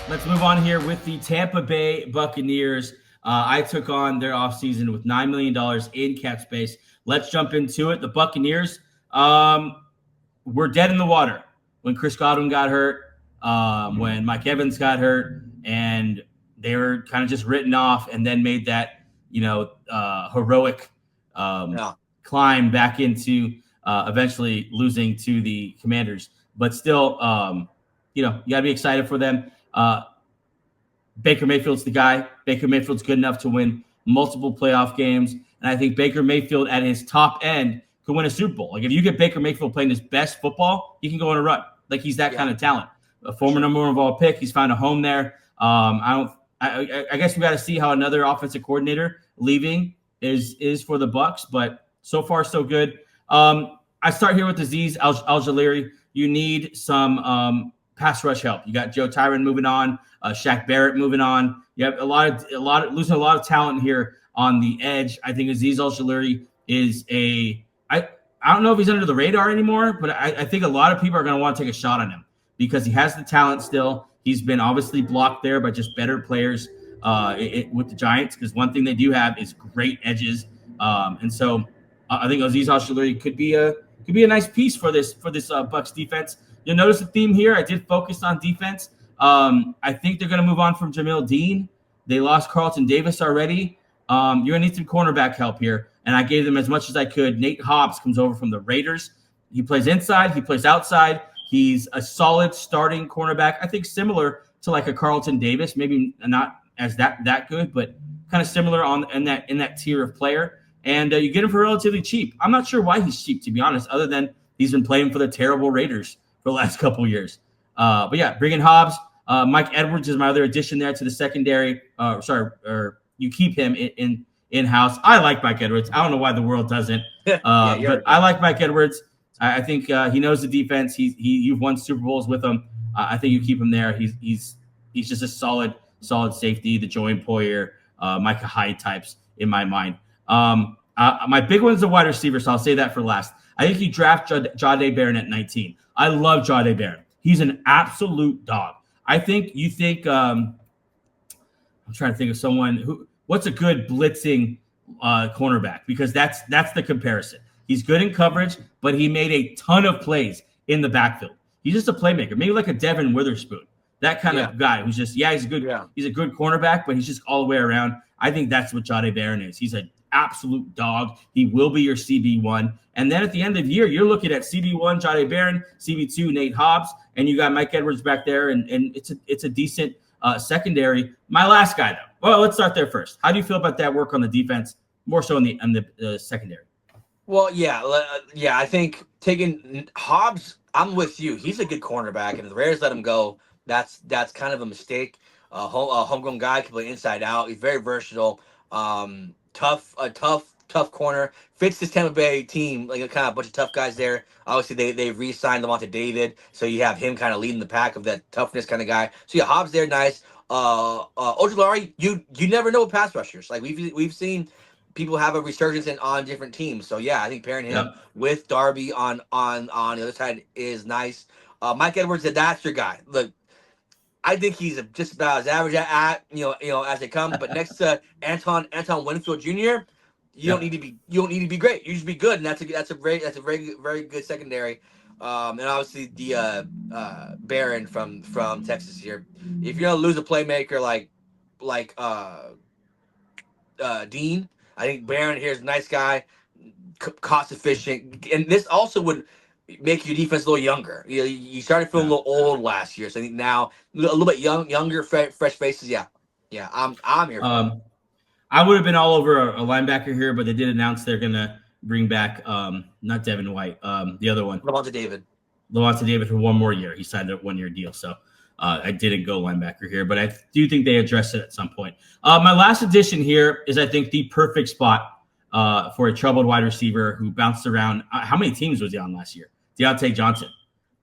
Let's move on here with the Tampa Bay Buccaneers. I took on their offseason with $9 million in cap space. Let's jump into it. The Buccaneers were dead in the water when Chris Godwin got hurt, when Mike Evans got hurt, and they were kind of just written off and then made that, heroic climb back into eventually losing to the Commanders. But still, you got to be excited for them. Baker Mayfield's the guy. Baker Mayfield's good enough to win multiple playoff games. And I think Baker Mayfield at his top end could win a Super Bowl. Like if you get Baker Mayfield playing his best football, he can go on a run. Like he's that kind of talent. A former number one overall pick. He's found a home there. I guess we got to see how another offensive coordinator leaving is for the Bucs, but so far so good. I start here with Azeez Al-Jaliri. You need some pass rush help. You got Joe Tyron moving on, Shaq Barrett moving on. You have losing a lot of talent here on the edge. I think Azeez Al-Jaliri is I don't know if he's under the radar anymore, but I think a lot of people are going to want to take a shot on him because he has the talent still. He's been obviously blocked there by just better players with the Giants because one thing they do have is great edges. And so I think Azeez Al-Jaliri could be a nice piece for this Bucs defense. You'll notice a theme here. I did focus on defense. I think they're going to move on from Jamil Dean. They lost Carlton Davis already. You're going to need some cornerback help here, and I gave them as much as I could. Nate Hobbs comes over from the Raiders. He plays inside. He plays outside. He's a solid starting cornerback. I think similar to like a Carlton Davis, maybe not as that good, but kind of similar in that tier of player. And you get him for relatively cheap. I'm not sure why he's cheap, to be honest, other than he's been playing for the terrible Raiders for the last couple of years. But yeah, bring in Hobbs. Mike Edwards is my other addition there to the secondary. Or you keep him in-house. I like Mike Edwards. I don't know why the world doesn't. But I like Mike Edwards. I think he knows the defense. You've won Super Bowls with him. I think you keep him there. He's just a solid safety, the Joey Poyer, Micah Hyde types in my mind. My big one is the wide receiver, so I'll say that for last. I think you draft Jahdae Barron at 19. I love Jahdae Barron. He's an absolute dog. I'm trying to think of someone what's a good blitzing cornerback, because that's the comparison. He's good in coverage, but he made a ton of plays in the backfield. He's just a playmaker, maybe like a Devin Witherspoon, that kind of guy who's just he's a good cornerback, but he's just all the way around. I think that's what Jahdae Barron is. He's an absolute dog. He will be your CB1. And then at the end of the year, you're looking at CB1, Jahdae Barron, CB2, Nate Hobbs, and you got Mike Edwards back there, and it's a decent secondary. My last guy, though. Well, let's start there first. How do you feel about that work on the defense, more so in the secondary? Well, I think taking Hobbs, I'm with you. He's a good cornerback, and if the Raiders let him go, that's kind of a mistake. A homegrown guy can play inside out. He's very versatile. Tough corner. Fits this Tampa Bay team, like a kind of bunch of tough guys there. Obviously, they re-signed Lavonte David, so you have him kind of leading the pack of that toughness kind of guy. So yeah, Hobbs there, nice. Ojulari, you never know with pass rushers. Like we've seen people have a resurgence on different teams. So yeah, I think pairing him with Darby on the other side is nice. Mike Edwards, that's your guy. Look, I think he's just about as average as they come. But next to Anton Winfield Jr., you don't need to be great. You just be good, and that's a very good secondary. And obviously the Barron from Texas here. If you're gonna lose a playmaker like Dean, I think Barron here is a nice guy, cost efficient, and this also would make your defense a little younger. You started feeling a little old last year, so I think now a little bit younger, fresh faces. Yeah, I'm here. I would have been all over a linebacker here, but they did announce they're gonna bring back not Devin White, the other one, Lavonte David for one more year. He signed a 1-year deal, so I didn't go linebacker here, but I do think they address it at some point. My last addition here is, I think, the perfect spot for a troubled wide receiver who bounced around. How many teams was he on last year? Deontay Johnson.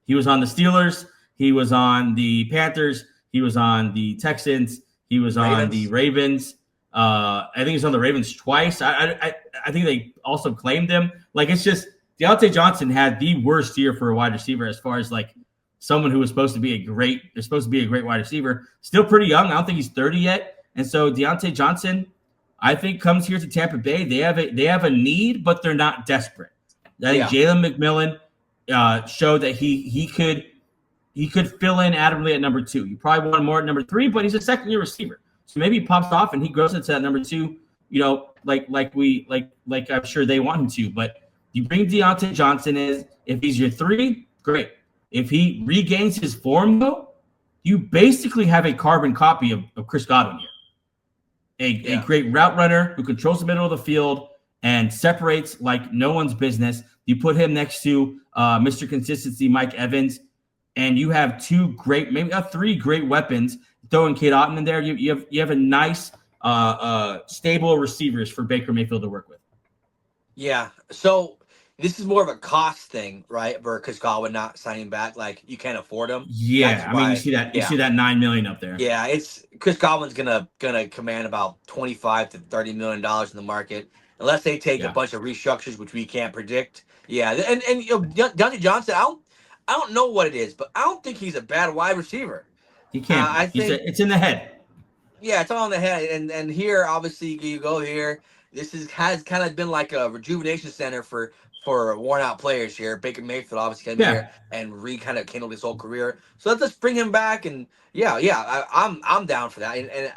He was on the Steelers. He was on the Panthers. He was on the Texans. He was on the Ravens. I think he's on the Ravens twice. I think they also claimed him. Like, it's just Deontay Johnson had the worst year for a wide receiver as far as like someone who was supposed to be a great wide receiver. Still pretty young. I don't think he's 30 yet. And so Deontay Johnson, I think, comes here to Tampa Bay. They have a need, but they're not desperate. I think Jalen McMillan showed that he could fill in admirably at number 2. You probably want more at number 3, but he's a second-year receiver. So maybe he pops off and he grows into that number 2, like I'm sure they want him to. But you bring Deontay Johnson if he's your 3, great. If he regains his form, though, you basically have a carbon copy of Chris Godwin here. A great route runner who controls the middle of the field and separates like no one's business. You put him next to Mr. Consistency, Mike Evans, and you have 2 great, maybe 3 great weapons. Throwing Kate Otten in there, you have a nice stable receivers for Baker Mayfield to work with. Yeah. So this is more of a cost thing, right? Because Godwin not signing back, like you can't afford him. Yeah, you see that $9 million up there. Yeah, it's Chris Godwin's gonna command about $25 to $30 million in the market, unless they take a bunch of restructures, which we can't predict. Yeah, and Deontay Johnson, I don't know what it is, but I don't think he's a bad wide receiver. He can't. I think it's in the head. Yeah, it's all in the head, and here obviously you go here. This has kind of been like a rejuvenation center for worn out players here. Baker Mayfield obviously came here and kind of kindled his whole career. So let's just bring him back, and I'm down for that.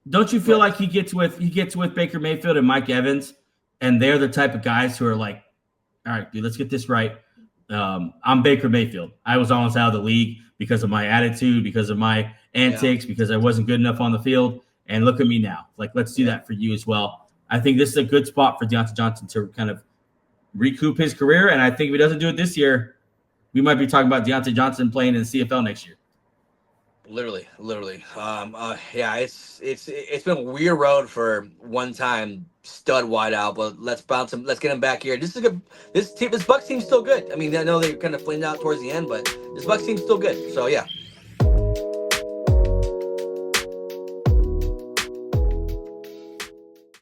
Don't you feel like he gets with Baker Mayfield and Mike Evans, and they're the type of guys who are like, all right, dude, let's get this right. I'm Baker Mayfield. I was almost out of the league because of my attitude, because of my antics, because I wasn't good enough on the field. And look at me now. Like, let's do that for you as well. I think this is a good spot for Deontay Johnson to kind of recoup his career. And I think if he doesn't do it this year, we might be talking about Deontay Johnson playing in the CFL next year. Literally. It's been a weird road for one-time stud wideout, but let's bounce him. Let's get him back here. This is good. This Bucs team's still good. I mean, I know they kind of flamed out towards the end, but this Bucs team's still good. So yeah.